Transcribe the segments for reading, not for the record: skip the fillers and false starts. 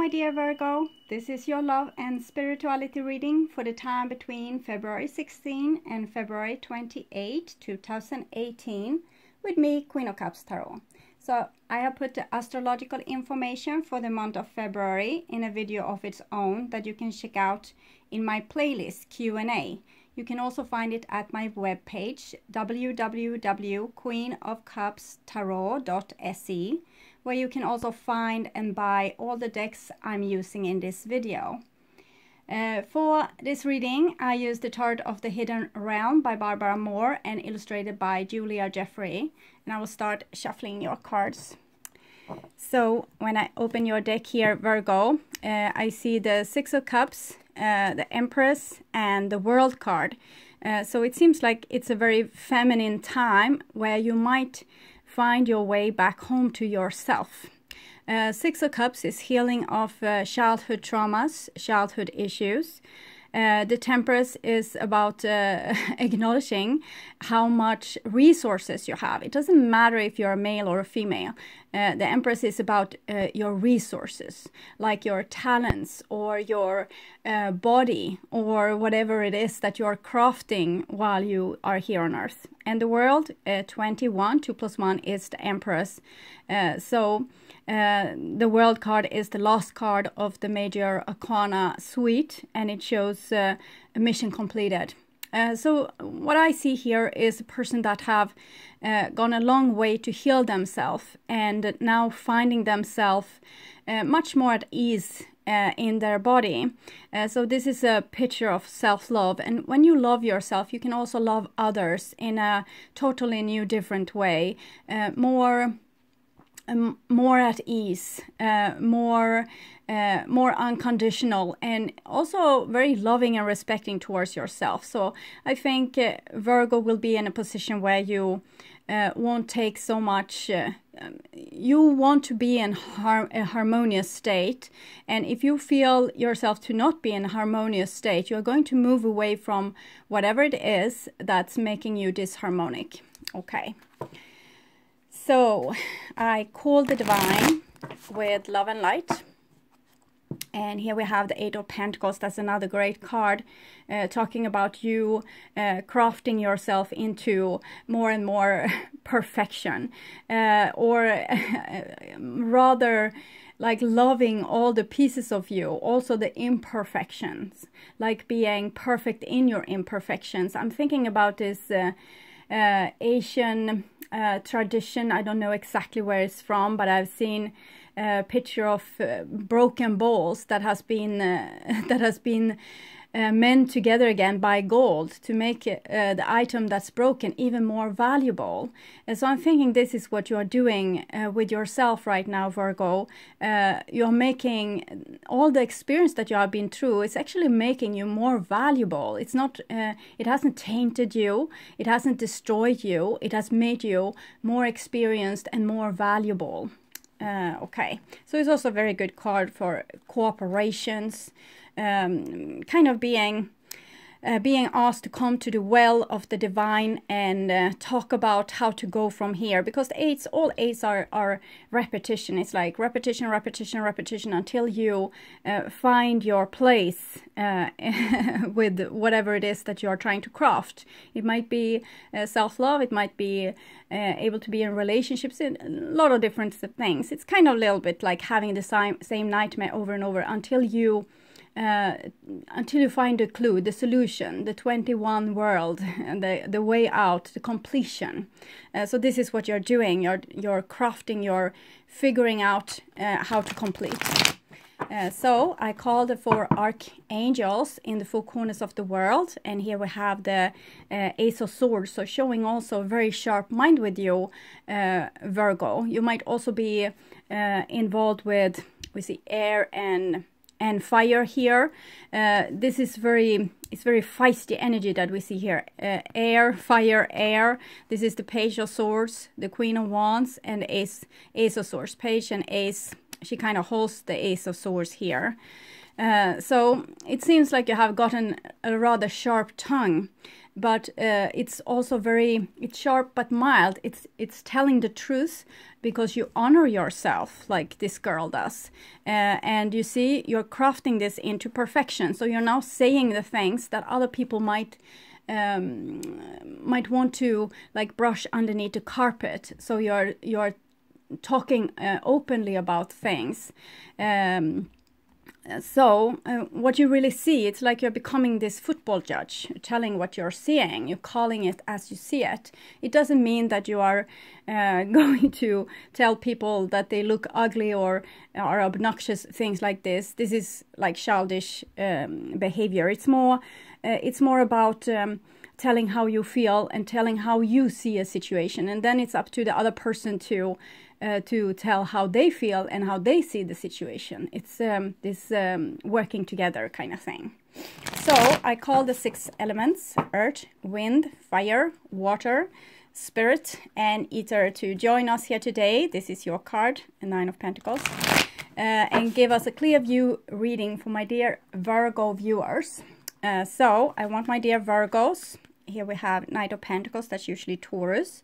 my dear Virgo, this is your love and spirituality reading for the time between February 16 and February 28, 2018 with me, Queen of Cups Tarot. So I have put the astrological information for the month of February in a video of its own that you can check out in my playlist Q&A. You can also find it at my webpage www.queenofcupstarot.se, where you can also find and buy all the decks I'm using in this video. For this reading, I used the Tarot of the Hidden Realm by Barbara Moore and illustrated by Julia Jeffrey. And I will start shuffling your cards. So when I open your deck here, Virgo, I see the Six of Cups, the Empress, and the World card. So it seems like it's a very feminine time where you might find your way back home to yourself. Six of Cups is healing of childhood traumas, childhood issues. The Temperance is about acknowledging how much resources you have. It doesn't matter if you're a male or a female. The Empress is about your resources, like your talents or your body or whatever it is that you're crafting while you are here on Earth. And the World, 21, 2 plus 1 is the Empress. The World card is the last card of the Major Arcana suite, and it shows a mission completed. So what I see here is a person that have gone a long way to heal themselves and now finding themselves much more at ease in their body. So this is a picture of self-love, and when you love yourself, you can also love others in a totally new, different way, more at ease, more unconditional, and also very loving and respecting towards yourself. So I think Virgo will be in a position where you won't take so much. You want to be in a harmonious state, and if you feel yourself to not be in a harmonious state, you're going to move away from whatever it is that's making you disharmonic. Okay. So I call the Divine with Love and Light. And here we have the Eight of Pentacles. That's another great card talking about you crafting yourself into more and more perfection. Or rather like loving all the pieces of you, also the imperfections, like being perfect in your imperfections. I'm thinking about this Asian tradition. I don't know exactly where it's from, but I've seen a picture of broken bowls that has been mend together again by gold to make the item that's broken even more valuable. And so I'm thinking this is what you are doing with yourself right now, Virgo. You're making all the experience that you have been through, it's actually making you more valuable. It's not, it hasn't tainted you, it hasn't destroyed you, it has made you more experienced and more valuable. Okay, so it's also a very good card for cooperations, kind of being asked to come to the well of the divine and talk about how to go from here, because the eights, all eights are repetition. It's like repetition, repetition, repetition until you find your place with whatever it is that you're trying to craft. It might be self-love, it might be able to be in relationships, in a lot of different things. It's kind of a little bit like having the same nightmare over and over until you find the clue, the solution, the 21 world, and the way out, the completion. So this is what you're doing. You're crafting, you're figuring out how to complete. So I called the 4 archangels in the 4 corners of the world, and here we have the Ace of Swords, so showing also a very sharp mind with you, Virgo. You might also be involved with, we see air and fire here. This is it's very feisty energy that we see here. Air, fire, air. This is the Page of Swords, the Queen of Wands, and the Ace of Swords. Page and Ace, she kind of holds the Ace of Swords here. So it seems like you have gotten a rather sharp tongue, but it's also it's sharp but mild. It's telling the truth because you honor yourself like this girl does. And you see, you're crafting this into perfection. So you're now saying the things that other people might want to like brush underneath the carpet. So you're talking openly about things. So what you really see, it's like you're becoming this football judge, telling what you're seeing, you're calling it as you see it. It doesn't mean that you are going to tell people that they look ugly or are obnoxious, things like this. This is like childish behavior. It's more about telling how you feel and telling how you see a situation, and then it's up to the other person to tell how they feel and how they see the situation. It's this working together kind of thing. So I call the 6 elements: earth, wind, fire, water, spirit, and ether to join us here today. This is your card, a 9 of Pentacles, and give us a clear view reading for my dear Virgo viewers. So I want my dear Virgos, here we have Knight of Pentacles, that's usually Taurus,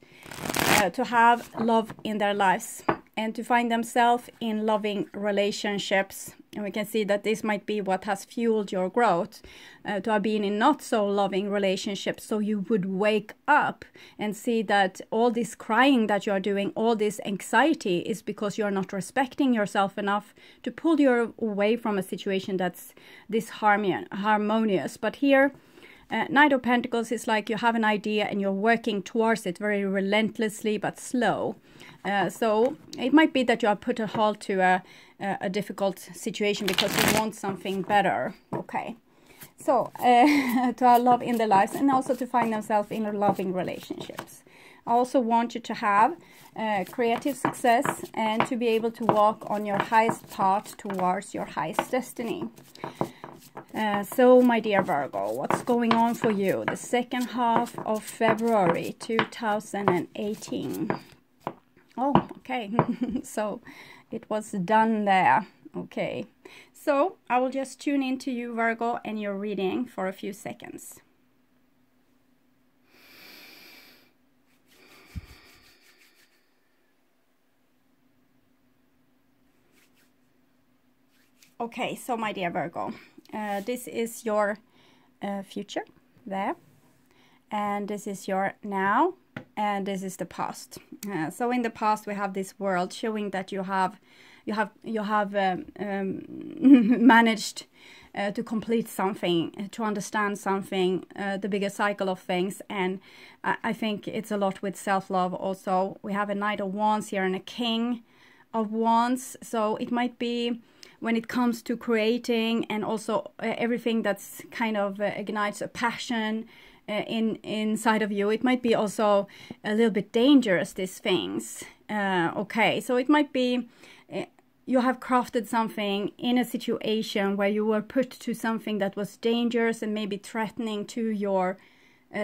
to have love in their lives and to find themselves in loving relationships. And we can see that this might be what has fueled your growth, to have been in not so loving relationships. So you would wake up and see that all this crying that you are doing, all this anxiety, is because you're not respecting yourself enough to pull you away from a situation that's this harmonious. But here, Knight of Pentacles is like you have an idea and you're working towards it very relentlessly but slow. So it might be that you have put a halt to a difficult situation because you want something better. Okay. So to have love in their lives and also to find themselves in loving relationships. I also want you to have creative success and to be able to walk on your highest path towards your highest destiny. So my dear Virgo, what's going on for you the second half of February 2018? Oh, okay. So it was done there. Okay. So I will just tune into you, Virgo, and your reading for a few seconds. Okay, so my dear Virgo, this is your future there, and this is your now, and this is the past. So in the past we have this world showing that you have managed to complete something, to understand something, the bigger cycle of things. And I think it's a lot with self-love also. We have a Knight of Wands here and a King of Wands. So it might be when it comes to creating and also everything that's kind of ignites a passion inside of you. It might be also a little bit dangerous, these things. Okay, so it might be you have crafted something in a situation where you were put to something that was dangerous and maybe threatening to your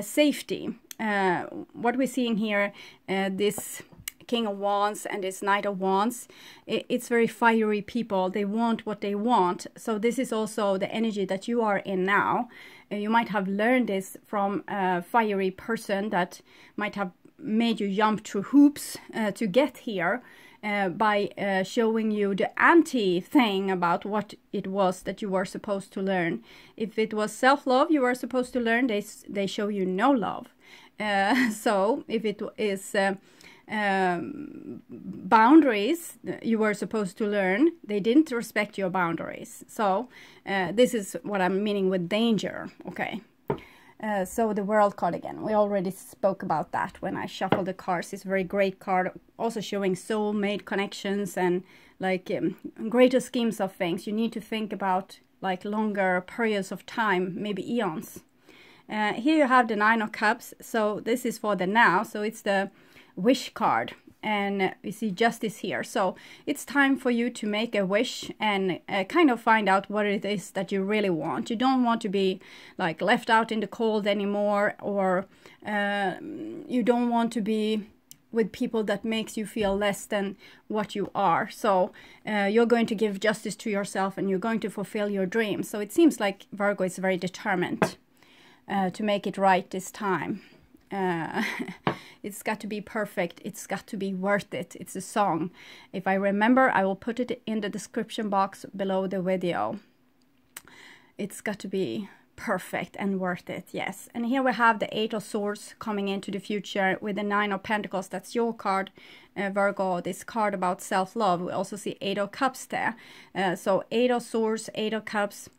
safety. What we're seeing here, this King of Wands and this Knight of Wands, it's very fiery people. They want what they want. So this is also the energy that you are in now. You might have learned this from a fiery person that might have made you jump through hoops to get here, by showing you the anti-thing about what it was that you were supposed to learn. If it was self-love you were supposed to learn, they show you no love. So if it is boundaries you were supposed to learn, they didn't respect your boundaries. So this is what I'm meaning with danger. Okay. So the World card again, we already spoke about that when I shuffled the cards. It's a very great card, also showing soulmate connections and like greater schemes of things. You need to think about like longer periods of time, maybe eons. Here you have the Nine of Cups, so this is for the now, so it's the wish card, and you see justice here. So it's time for you to make a wish and kind of find out what it is that you really want. You don't want to be like left out in the cold anymore, or you don't want to be with people that makes you feel less than what you are. So you're going to give justice to yourself and you're going to fulfill your dreams. So it seems like Virgo is very determined. to make it right this time. It's got to be perfect. It's got to be worth it. It's a song. If I remember, I will put it in the description box below the video. It's got to be perfect and worth it, yes. And here we have the 8 of Swords coming into the future with the 9 of Pentacles. That's your card, Virgo, this card about self-love. We also see 8 of Cups there. So 8 of Swords, 8 of Cups.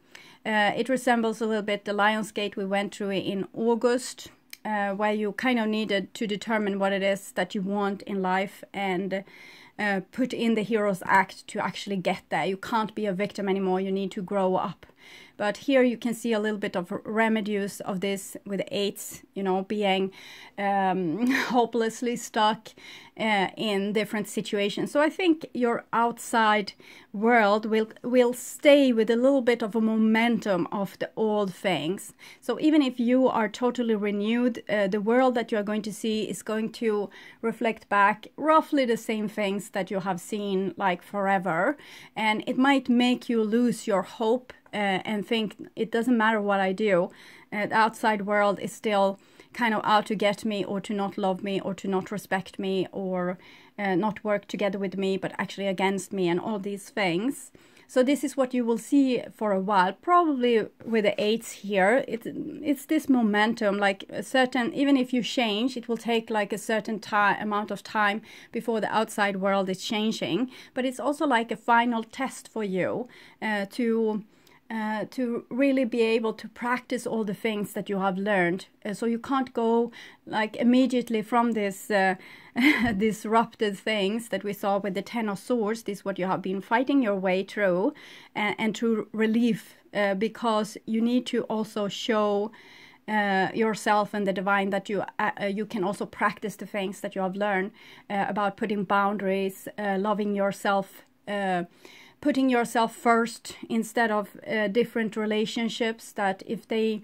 It resembles a little bit the Lion's Gate we went through in August, where you kind of needed to determine what it is that you want in life and put in the hero's act to actually get there. You can't be a victim anymore. You need to grow up. But here you can see a little bit of remedies of this with the 8s, you know, being hopelessly stuck in different situations. So I think your outside world will stay with a little bit of a momentum of the old things. So even if you are totally renewed, the world that you are going to see is going to reflect back roughly the same things that you have seen like forever. And it might make you lose your hope and think it doesn't matter what I do. The outside world is still kind of out to get me, or to not love me, or to not respect me, or not work together with me, but actually against me, and all these things. So this is what you will see for a while, probably with the 8s here. It's this momentum, like a certain, even if you change, it will take like a certain amount of time before the outside world is changing. But it's also like a final test for you to really be able to practice all the things that you have learned. So you can't go like immediately from this disrupted things that we saw with the 10 of Swords. This is what you have been fighting your way through, and to relief, because you need to also show yourself and the divine that you can also practice the things that you have learned about putting boundaries, loving yourself, putting yourself first instead of different relationships that if they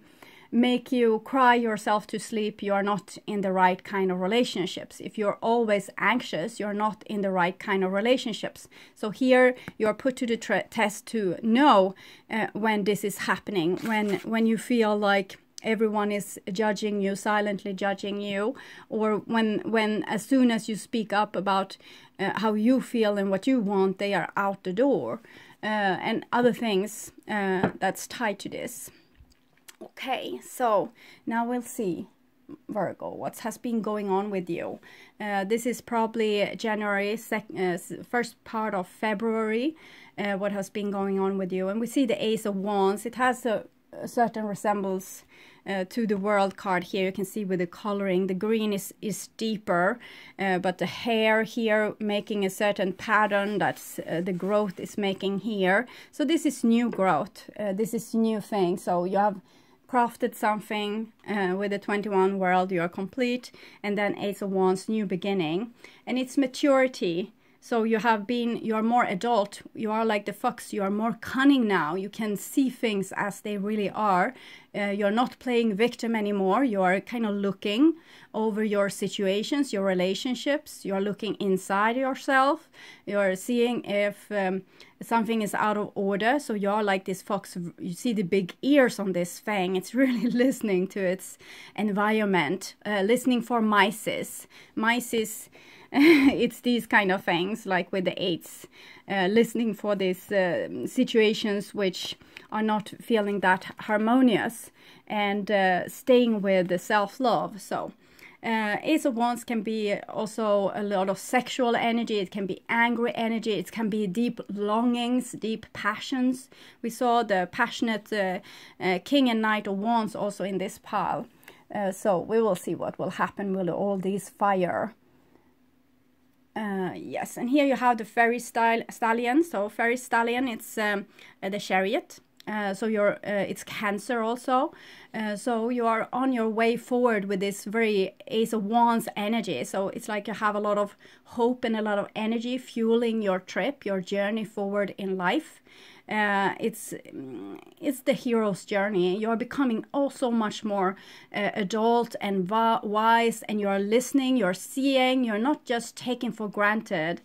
make you cry yourself to sleep, you are not in the right kind of relationships. If you're always anxious, you're not in the right kind of relationships. So here you're put to the test to know when this is happening, when you feel like everyone is judging you, silently judging you, or when as soon as you speak up about how you feel and what you want, they are out the door, and other things that's tied to this. Okay, so now we'll see, Virgo, what has been going on with you. This is probably January, first part of February, what has been going on with you. And we see the Ace of Wands. It has a certain resemblance to the World card here. You can see with the coloring, the green is deeper, but the hair here making a certain pattern that's the growth is making here. So this is new growth, this is new thing. So you have crafted something with the 21 world, you are complete, and then Ace of Wands, new beginning, and it's maturity. So you are more adult, you are like the fox, you are more cunning now, you can see things as they really are. You're not playing victim anymore, you are kind of looking over your situations, your relationships, you're looking inside yourself, you're seeing if something is out of order. So you're like this fox, you see the big ears on this fang, it's really listening to its environment, listening for mice. It's these kind of things, like with the 8s, listening for these situations which are not feeling that harmonious, and staying with the self-love. So Ace of Wands can be also a lot of sexual energy, it can be angry energy, it can be deep longings, deep passions. We saw the passionate King and Knight of Wands also in this pile. So we will see what will happen with all these fire. Yes, and here you have the Fairy Stallion. So Fairy Stallion, it's the Chariot. So it's Cancer also. So you are on your way forward with this very Ace of Wands energy. So it's like you have a lot of hope and a lot of energy fueling your trip, your journey forward in life. It's the hero's journey. You're becoming also much more adult and wise, and you're listening, you're seeing, you're not just taking for granted.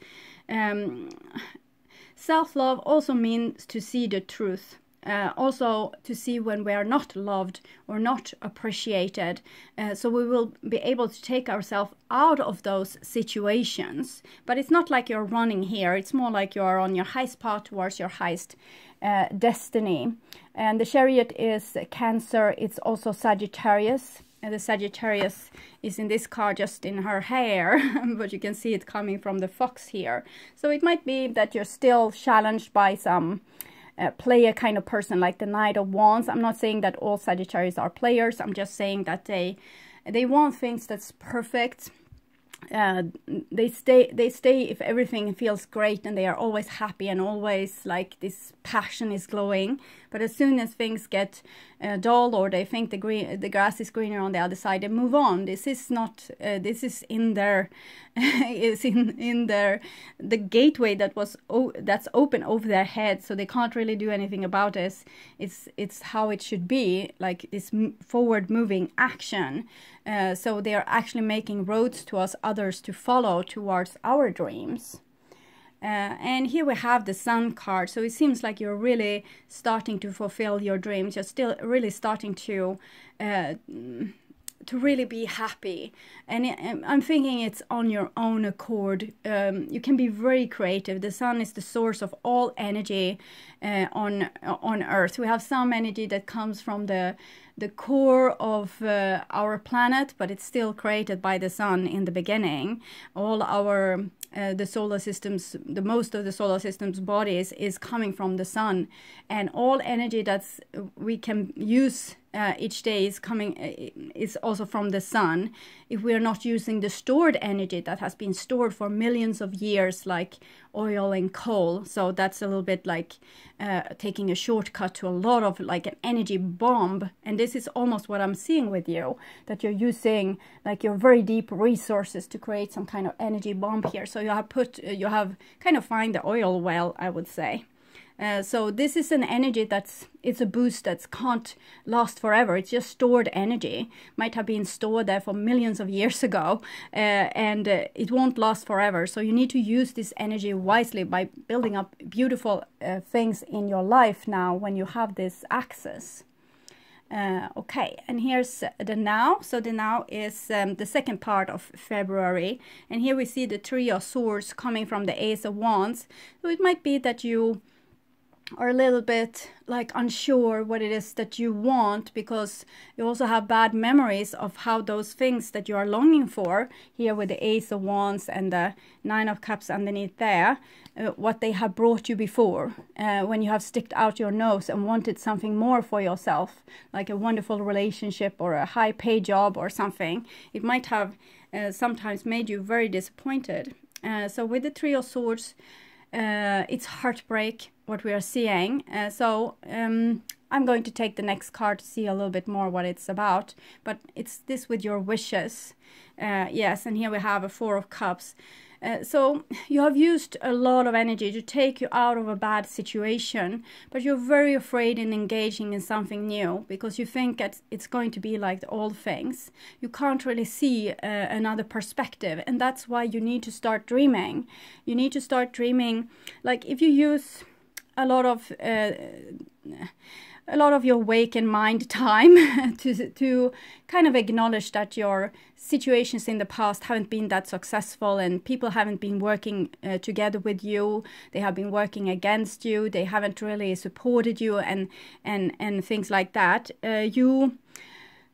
Self-love also means to see the truth. also to see when we are not loved or not appreciated. So we will be able to take ourselves out of those situations. But it's not like you're running here. It's more like you're on your highest path towards your highest destiny. And the Chariot is Cancer. It's also Sagittarius. The Sagittarius is in this card just in her hair, but you can see it coming from the fox here. So it might be that you're still challenged by some player kind of person, like the Knight of Wands. I'm not saying that all Sagittarius are players. I'm just saying that they want things that's perfect. They stay if everything feels great, and they are always happy and always like this passion is glowing. But as soon as things get dull, or they think the grass is greener on the other side, they move on. This is not this is in their the gateway that's open over their head, so they can't really do anything about this. It's how it should be, like this forward moving action. So they are actually making roads to us, others to follow towards our dreams. And here we have the Sun card. So it seems like you're really starting to fulfill your dreams. You're still really starting to really be happy. And I'm thinking it's on your own accord. You can be very creative. The sun is the source of all energy on Earth. We have some energy that comes from the core of our planet, but it's still created by the sun in the beginning. All our the solar systems, the most of the solar system's bodies is coming from the sun, and all energy that's we can use each day is also from the sun. If we are not using the stored energy that has been stored for millions of years, like oil and coal, so that's a little bit like taking a shortcut to a lot of like an energy bomb. And this is almost what I'm seeing with you, that you're using like your very deep resources to create some kind of energy bomb here. So you have kind of find the oil well, I would say. So this is an energy it's a boost that can't last forever. It's just stored energy. Might have been stored there for millions of years ago, and it won't last forever. So you need to use this energy wisely by building up beautiful things in your life now when you have this access. Okay, and here's the now. So the now is the second part of February, and here we see the Three of Swords coming from the Ace of Wands. So it might be that you are a little bit like unsure what it is that you want, because you also have bad memories of how those things that you are longing for, here with the Ace of Wands and the Nine of Cups underneath there, what they have brought you before, when you have sticked out your nose and wanted something more for yourself, like a wonderful relationship or a high paid job or something. It might have sometimes made you very disappointed. So with the Three of Swords, it's heartbreak, what we are seeing. So I'm going to take the next card to see a little bit more what it's about. But it's this with your wishes. Yes, and here we have a Four of Cups. So you have used a lot of energy to take you out of a bad situation, but you're very afraid in engaging in something new because you think that it's going to be like the old things. You can't really see another perspective, and that's why you need to start dreaming. You need to start dreaming, like if you use a lot of your waking mind time to kind of acknowledge that your situations in the past haven't been that successful, and people haven't been working together with you. They have been working against you. They haven't really supported you, and things like that.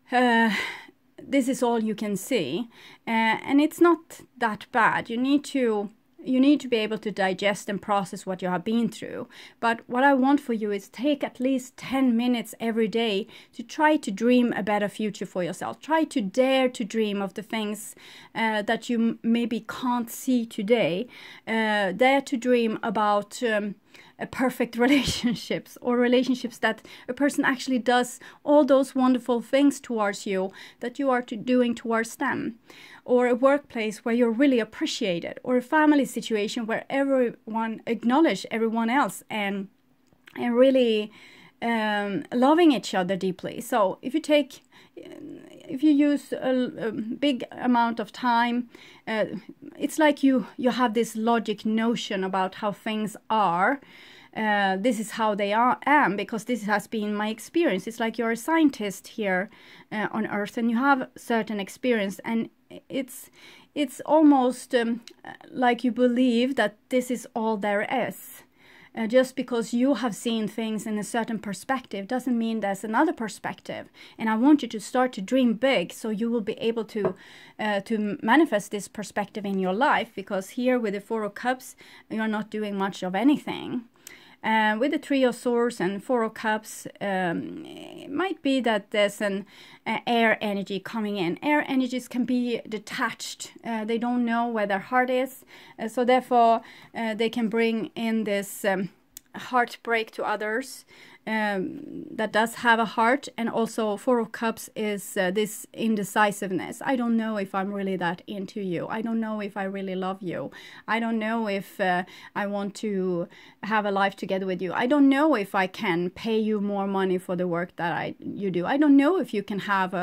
This is all you can see, and it's not that bad. You need to be able to digest and process what you have been through. But what I want for you is take at least 10 minutes every day to try to dream a better future for yourself. Try to dare to dream of the things that you maybe can't see today. Dare to dream about perfect relationships, or relationships that a person actually does all those wonderful things towards you that you are doing towards them, or a workplace where you're really appreciated, or a family situation where everyone acknowledges everyone else and loving each other deeply. So if you take if you use a big amount of time, it's like you have this logic notion about how things are. This is how they am, because this has been my experience. It's like you're a scientist here on Earth, and you have certain experience, and it's almost like you believe that this is all there is. Just because you have seen things in a certain perspective doesn't mean there's another perspective. And I want you to start to dream big, so you will be able to manifest this perspective in your life, because here with the Four of Cups, you're not doing much of anything. With the Three of Swords and Four of Cups, it might be that there's an air energy coming in. Air energies can be detached. They don't know where their heart is. So therefore, they can bring in this heartbreak to others that does have a heart. And also Four of Cups is this indecisiveness. I don't know if I'm really that into you. I don't know if I really love you. I don't know if I want to have a life together with you. I don't know if I can pay you more money for the work that you do. I don't know if you can have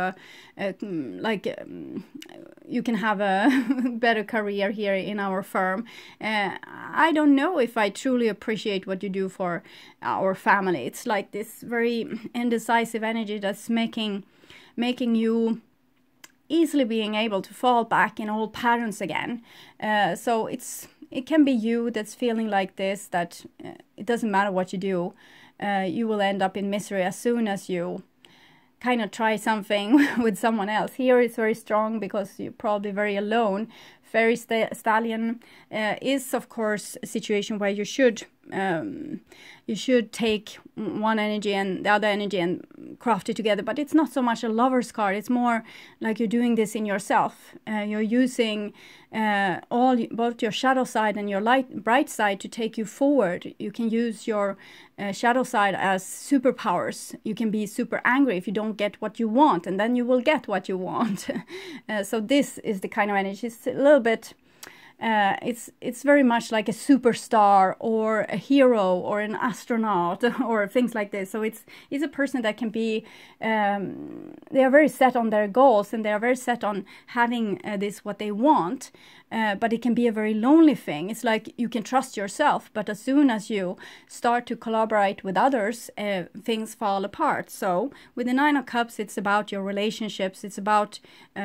you can have a better career here in our firm. I don't know if I truly appreciate what you do for our family. It's like this very indecisive energy that's making you easily being able to fall back in old patterns again. So it can be you that's feeling like this, that it doesn't matter what you do, you will end up in misery as soon as you kind of try something with someone else. Here it's very strong because you're probably very alone. Fairy Stallion is, of course, a situation where you should take one energy and the other energy and craft it together. But it's not so much a lover's card. It's more like you're doing this in yourself. You're using both your shadow side and your bright side to take you forward. You can use your shadow side as superpowers. You can be super angry if you don't get what you want, and then you will get what you want. So this is the kind of energy. It's a little bit, it's very much like a superstar or a hero or an astronaut or things like this. So it's a person that can be, they are very set on their goals, and they are very set on having this what they want. But it can be a very lonely thing. It's like you can trust yourself, but as soon as you start to collaborate with others, things fall apart. So with the Nine of Cups, it's about your relationships. It's about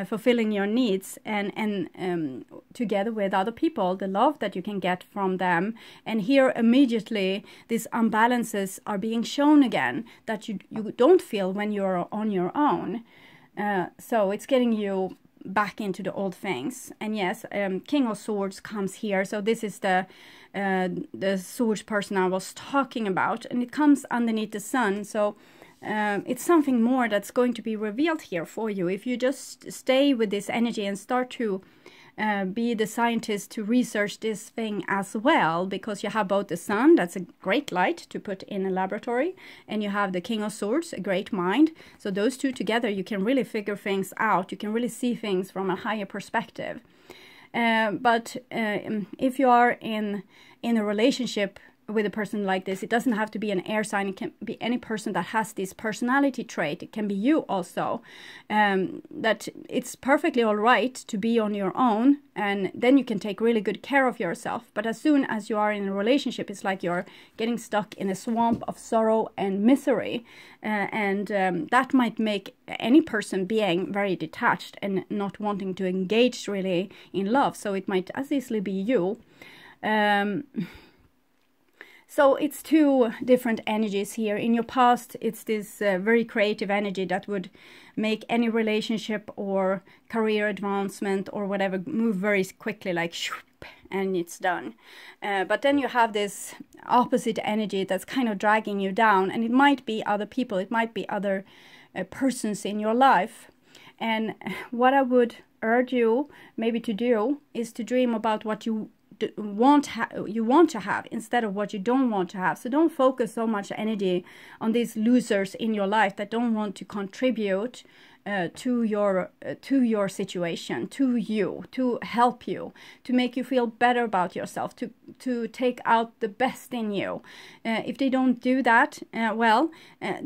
fulfilling your needs and together with other people, the love that you can get from them. And here immediately these imbalances are being shown again that you don't feel when you're on your own. So it's getting you back into the old things. And yes, King of Swords comes here. So this is the swords person I was talking about, and it comes underneath the sun. So it's something more that's going to be revealed here for you if you just stay with this energy and start to be the scientist to research this thing as well, because you have both the sun, that's a great light to put in a laboratory, and you have the King of Swords, a great mind. So those two together, you can really figure things out. You can really see things from a higher perspective. But if you are in a relationship with a person like this, it doesn't have to be an air sign. It can be any person that has this personality trait. It can be you also. That it's perfectly all right to be on your own, and then you can take really good care of yourself. But as soon as you are in a relationship, it's like you're getting stuck in a swamp of sorrow and misery, and that might make any person being very detached and not wanting to engage really in love. So it might as easily be you. So it's two different energies here. In your past, it's this very creative energy that would make any relationship or career advancement or whatever move very quickly, like shoop, and it's done. But then you have this opposite energy that's kind of dragging you down, and it might be other people, it might be other persons in your life. And what I would urge you maybe to do is to dream about what you want to have instead of what you don't want to have. So don't focus so much energy on these losers in your life that don't want to contribute to your situation, to you, to help you, to make you feel better about yourself, to take out the best in you. If they don't do that,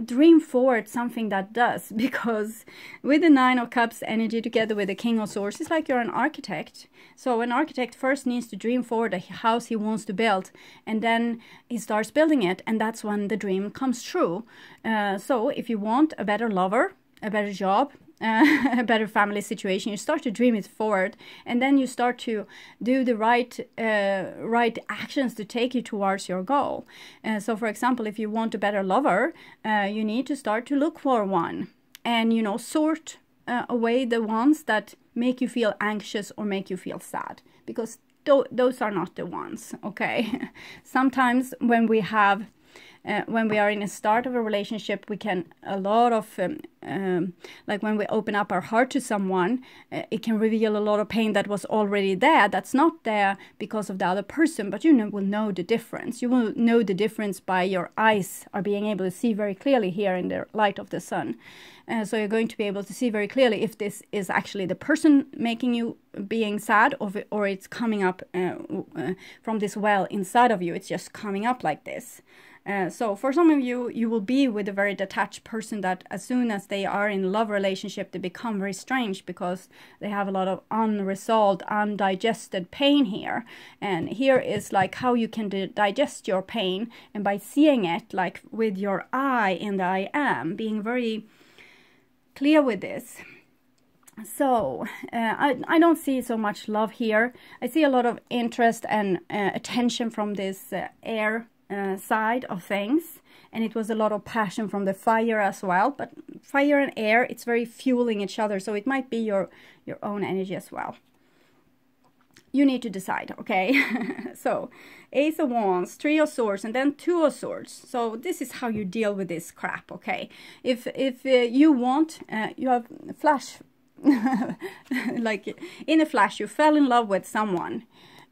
dream forward something that does, because with the Nine of Cups energy together with the King of Swords, it's like you're an architect. So an architect first needs to dream forward a house he wants to build, and then he starts building it, and that's when the dream comes true. So if you want a better lover, a better job, a better family situation, you start to dream it forward, and then you start to do the right actions to take you towards your goal. So for example, if you want a better lover, you need to start to look for one, and sort away the ones that make you feel anxious or make you feel sad, because those are not the ones. Okay. Sometimes when we are in the start of a relationship, we can like when we open up our heart to someone, it can reveal a lot of pain that was already there, that's not there because of the other person, but you will know the difference. You will know the difference by your eyes are being able to see very clearly here in the light of the sun. So you're going to be able to see very clearly if this is actually the person making you being sad, or it's coming up from this well inside of you. It's just coming up like this. So for some of you, you will be with a very detached person that as soon as they are in a love relationship, they become very strange because they have a lot of unresolved, undigested pain here. And here is like how you can digest your pain, and by seeing it like with your eye in the I am, being very clear with this. So I don't see so much love here. I see a lot of interest and attention from this air side of things, and it was a lot of passion from the fire as well. But fire and air, it's very fueling each other, so it might be your own energy as well. You need to decide, okay? So Ace of Wands, Three of Swords, and then Two of Swords. So this is how you deal with this crap, okay? If you want, you have flash, like in a flash, you fell in love with someone.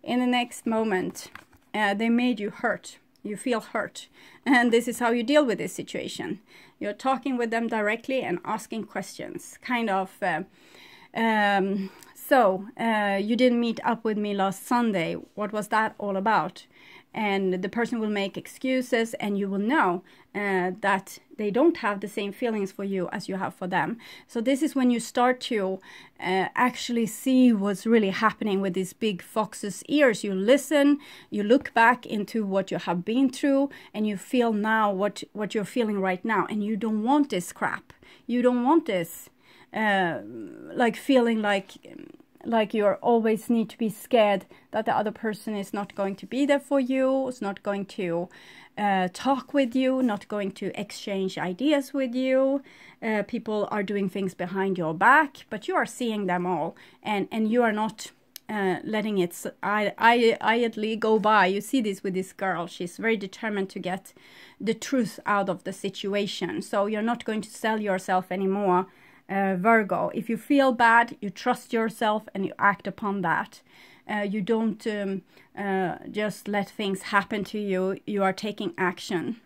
In the next moment, they made you hurt. You feel hurt, and this is how you deal with this situation. You're talking with them directly and asking questions, kind of. So you didn't meet up with me last Sunday. What was that all about? And the person will make excuses, and you will know that they don't have the same feelings for you as you have for them. So this is when you start to actually see what's really happening with these big fox's ears. You listen, you look back into what you have been through, and you feel now what you're feeling right now. And you don't want this crap. You don't want this like feeling like you always need to be scared that the other person is not going to be there for you, is not going to talk with you, not going to exchange ideas with you. People are doing things behind your back, but you are seeing them all, and you are not letting it idly go by. You see this with this girl. She's very determined to get the truth out of the situation. So you're not going to sell yourself anymore. Virgo, if you feel bad, you trust yourself and you act upon that. You don't just let things happen to you. You are taking action.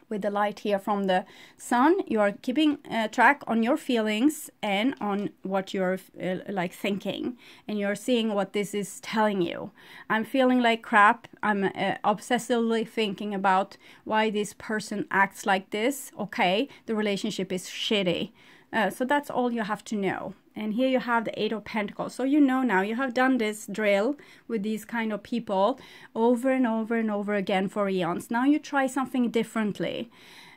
With the light here from the sun, you are keeping track on your feelings and on what you're like thinking, and you're seeing what this is telling you. I'm feeling like crap. I'm obsessively thinking about why this person acts like this. Okay, the relationship is shitty. So that's all you have to know. And here you have the Eight of Pentacles. So you know now, you have done this drill with these kind of people over and over and over again for eons. Now you try something differently.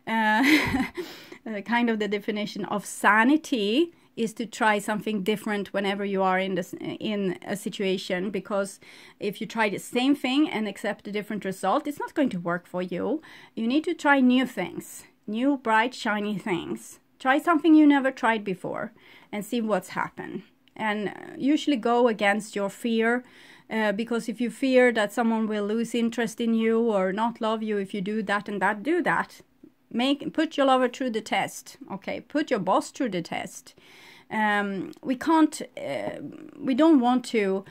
Kind of the definition of sanity is to try something different whenever you are in a situation, because if you try the same thing and accept a different result, it's not going to work for you. You need to try new things, new bright shiny things. Try something you never tried before and see what's happened. And usually go against your fear, because if you fear that someone will lose interest in you or not love you if you do that and that, do that. Put your lover through the test. Okay, put your boss through the test. We don't want to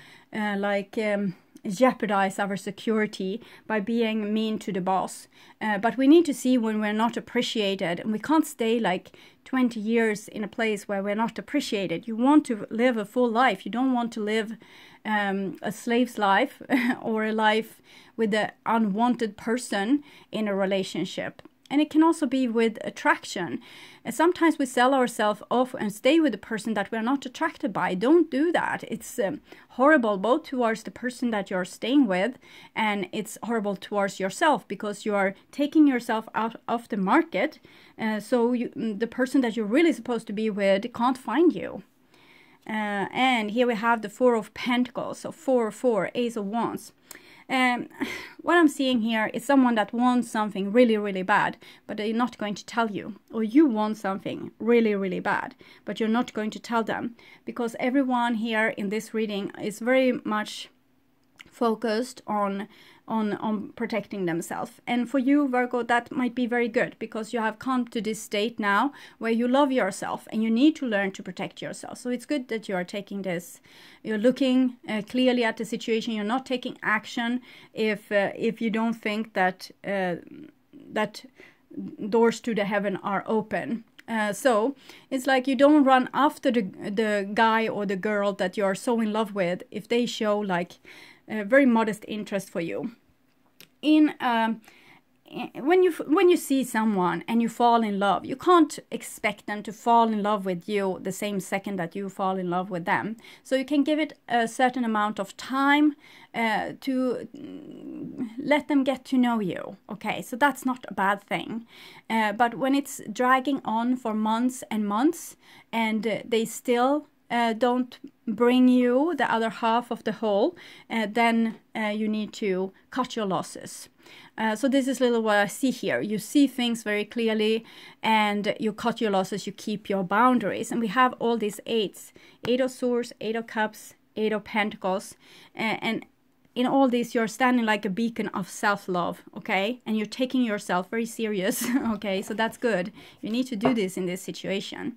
jeopardize our security by being mean to the boss. But we need to see when we're not appreciated, and we can't stay like 20 years in a place where we're not appreciated. You want to live a full life. You don't want to live a slave's life or a life with an unwanted person in a relationship. And it can also be with attraction. And sometimes we sell ourselves off and stay with a person that we're not attracted by. Don't do that. It's horrible both towards the person that you're staying with, and it's horrible towards yourself, because you are taking yourself out of the market. So the person that you're really supposed to be with can't find you. And here we have the Four of Pentacles, so 4, Ace of Wands. What I'm seeing here is someone that wants something really, really bad, but they're not going to tell you. Or you want something really, really bad, but you're not going to tell them. Because everyone here in this reading is very much focused on protecting themselves. And for you, Virgo, that might be very good, because you have come to this state now where you love yourself and you need to learn to protect yourself. So it's good that you are taking this. You're looking clearly at the situation. You're not taking action if you don't think that that doors to the heaven are open. So it's like you don't run after the guy or the girl that you are so in love with if they show like very modest interest for you. When you see someone and you fall in love, you can't expect them to fall in love with you the same second that you fall in love with them. So you can give it a certain amount of time to let them get to know you. Okay, so that's not a bad thing. But when it's dragging on for months and months and they still don't bring you the other half of the whole, then you need to cut your losses. So this is little what I see here. You see things very clearly and you cut your losses, you keep your boundaries. And we have all these eights: 8 of Swords, 8 of Cups, 8 of Pentacles. And in all this, you're standing like a beacon of self-love, okay? And you're taking yourself very serious, okay? So that's good. You need to do this in this situation.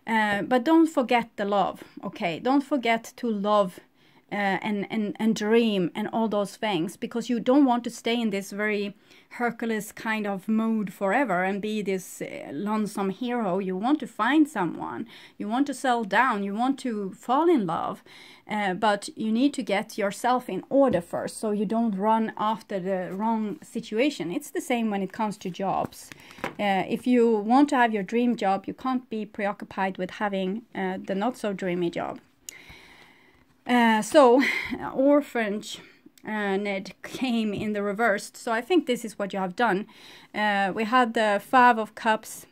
But don't forget the love, okay? Don't forget to love and dream and all those things, because you don't want to stay in this very Hercules kind of mood forever and be this lonesome hero. You want to find someone, you want to settle down, you want to fall in love, but you need to get yourself in order first, so you don't run after the wrong situation. It's the same when it comes to jobs. If you want to have your dream job, you can't be preoccupied with having the not so dreamy job. So orphanage Ned came in the reversed. So I think this is what you have done. We had the 5 of Cups,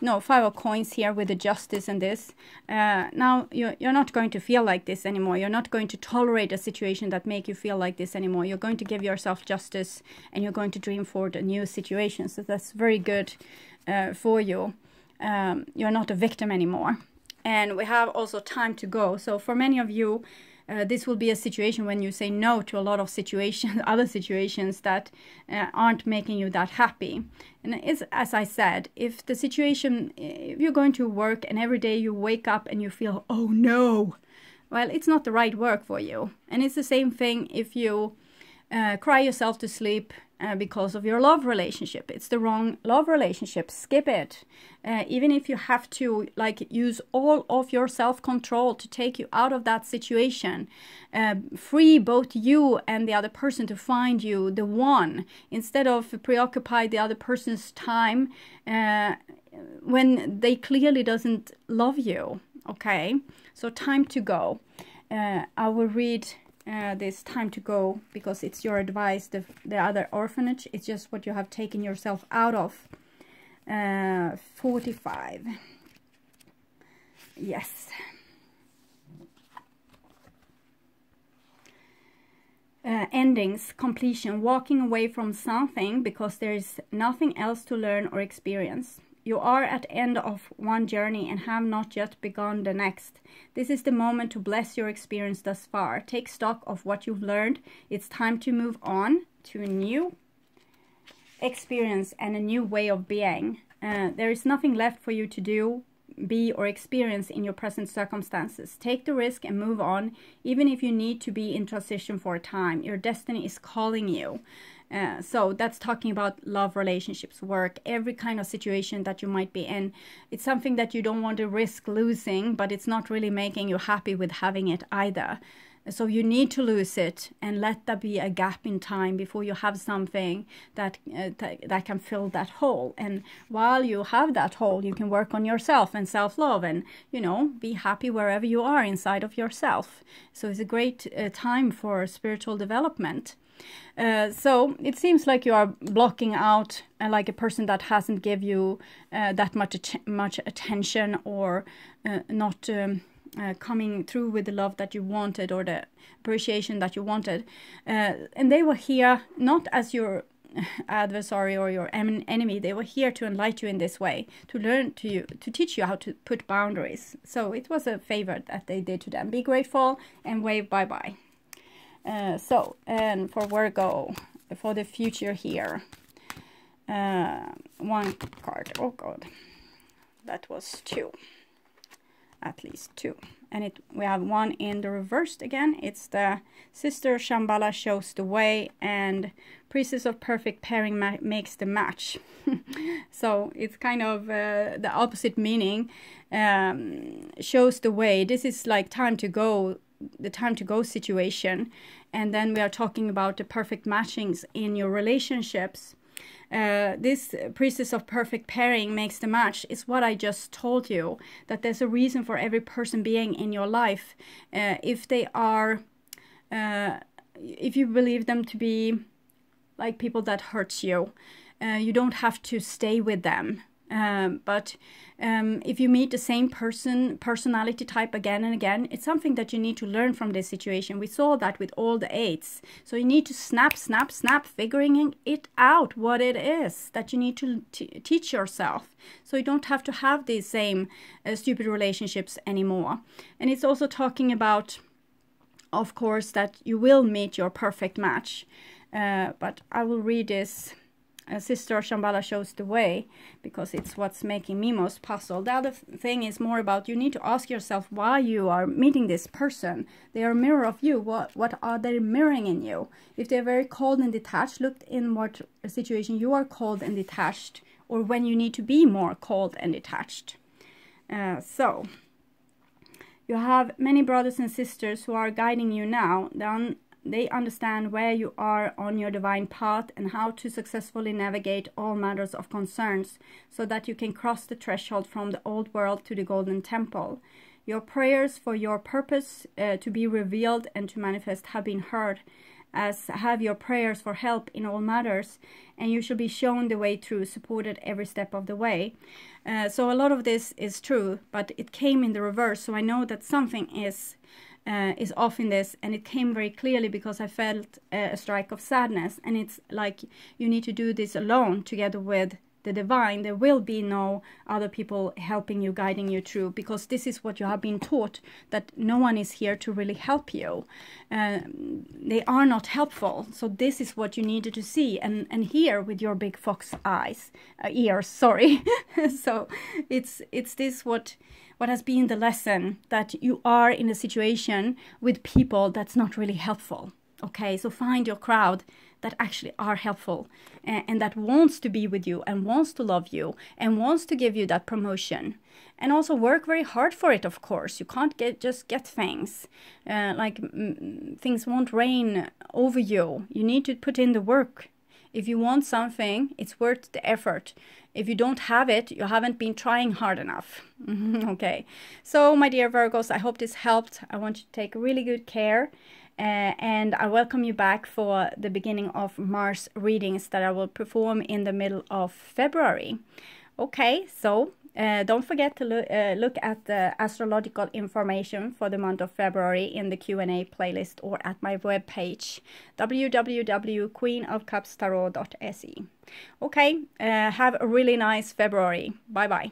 no, 5 of Coins here with the Justice and this. Now you're not going to feel like this anymore. You're not going to tolerate a situation that make you feel like this anymore. You're going to give yourself justice and you're going to dream forward a new situation. So that's very good for you. You're not a victim anymore. And we have also time to go. So for many of you, this will be a situation when you say no to a lot of situations, other situations that aren't making you that happy. And it's, as I said, if the situation, if you're going to work and every day you wake up and you feel, oh no, well, it's not the right work for you. And it's the same thing if you cry yourself to sleep because of your love relationship. It's the wrong love relationship. Skip it. Even if you have to like use all of your self-control to take you out of that situation, free both you and the other person to find you the one, instead of preoccupy the other person's time when they clearly doesn't love you. Okay, so time to go. I will read this time to go because it's your advice. The other orphanage, it's just what you have taken yourself out of. 45. Yes. Endings, completion, walking away from something because there is nothing else to learn or experience. You are at the end of one journey and have not yet begun the next. This is the moment to bless your experience thus far. Take stock of what you've learned. It's time to move on to a new experience and a new way of being. There is nothing left for you to do be or experience in your present circumstances. Take the risk and move on, even if you need to be in transition for a time. Your destiny is calling you. So that's talking about love, relationships, work, every kind of situation that you might be in. It's something that you don't want to risk losing, but it's not really making you happy with having it either. So you need to lose it and let there be a gap in time before you have something that can fill that hole. And while you have that hole, you can work on yourself and self-love and, you know, be happy wherever you are inside of yourself. So it's a great time for spiritual development. So it seems like you are blocking out like a person that hasn't give you that much attention, or not coming through with the love that you wanted or the appreciation that you wanted. And they were here not as your adversary or your enemy. They were here to enlighten you in this way, to teach you how to put boundaries. So it was a favor that they did to them. Be grateful and wave bye-bye. And for Virgo, for the future here, one card. Oh God, that was two. At least two, and we have one in the reversed again. It's the Sister Shambhala shows the way, and Priestess of perfect pairing makes the match. So it's kind of the opposite meaning. Shows the way. This is like time to go, the time to go situation. And then we are talking about the perfect matchings in your relationships. This Priestess of perfect pairing makes the match is what I just told you, that there's a reason for every person being in your life. If they are, if you believe them to be like people that hurts you, you don't have to stay with them. But if you meet the same personality type again and again, it's something that you need to learn from this situation. We saw that with all the 8s. So you need to snap, figuring it out what it is that you need to teach yourself. So you don't have to have these same stupid relationships anymore. And it's also talking about, of course, that you will meet your perfect match. But I will read this. Sister Shambhala shows the way, because it's what's making me most puzzled. The other thing is more about, you need to ask yourself why you are meeting this person. They are a mirror of you. What are they mirroring in you? If they're very cold and detached, look in what situation you are cold and detached, or when you need to be more cold and detached. So you have many brothers and sisters who are guiding you now. They understand where you are on your divine path and how to successfully navigate all matters of concerns, so that you can cross the threshold from the old world to the golden temple. Your prayers for your purpose to be revealed and to manifest have been heard, as have your prayers for help in all matters, and you shall be shown the way through, supported every step of the way. So a lot of this is true, but it came in the reverse, so I know that something is off in this, and it came very clearly because I felt a strike of sadness, and it's like you need to do this alone together with the divine. There will be no other people helping you, guiding you through, because this is what you have been taught, that no one is here to really help you. They are not helpful. So this is what you needed to see and hear with your big fox ears, sorry. So it's this what has been the lesson, that you are in a situation with people that's not really helpful. Okay, so find your crowd that actually are helpful and that wants to be with you and wants to love you and wants to give you that promotion. And also work very hard for it, of course. You can't just get things. Things won't rain over you. You need to put in the work. If you want something, it's worth the effort. If you don't have it, you haven't been trying hard enough. Okay, so my dear Virgos, I hope this helped. I want you to take really good care. And I welcome you back for the beginning of Mars readings that I will perform in the middle of February. Okay, so don't forget to look at the astrological information for the month of February in the Q&A playlist or at my webpage, www.queenofcupstarot.se. Okay, have a really nice February. Bye-bye.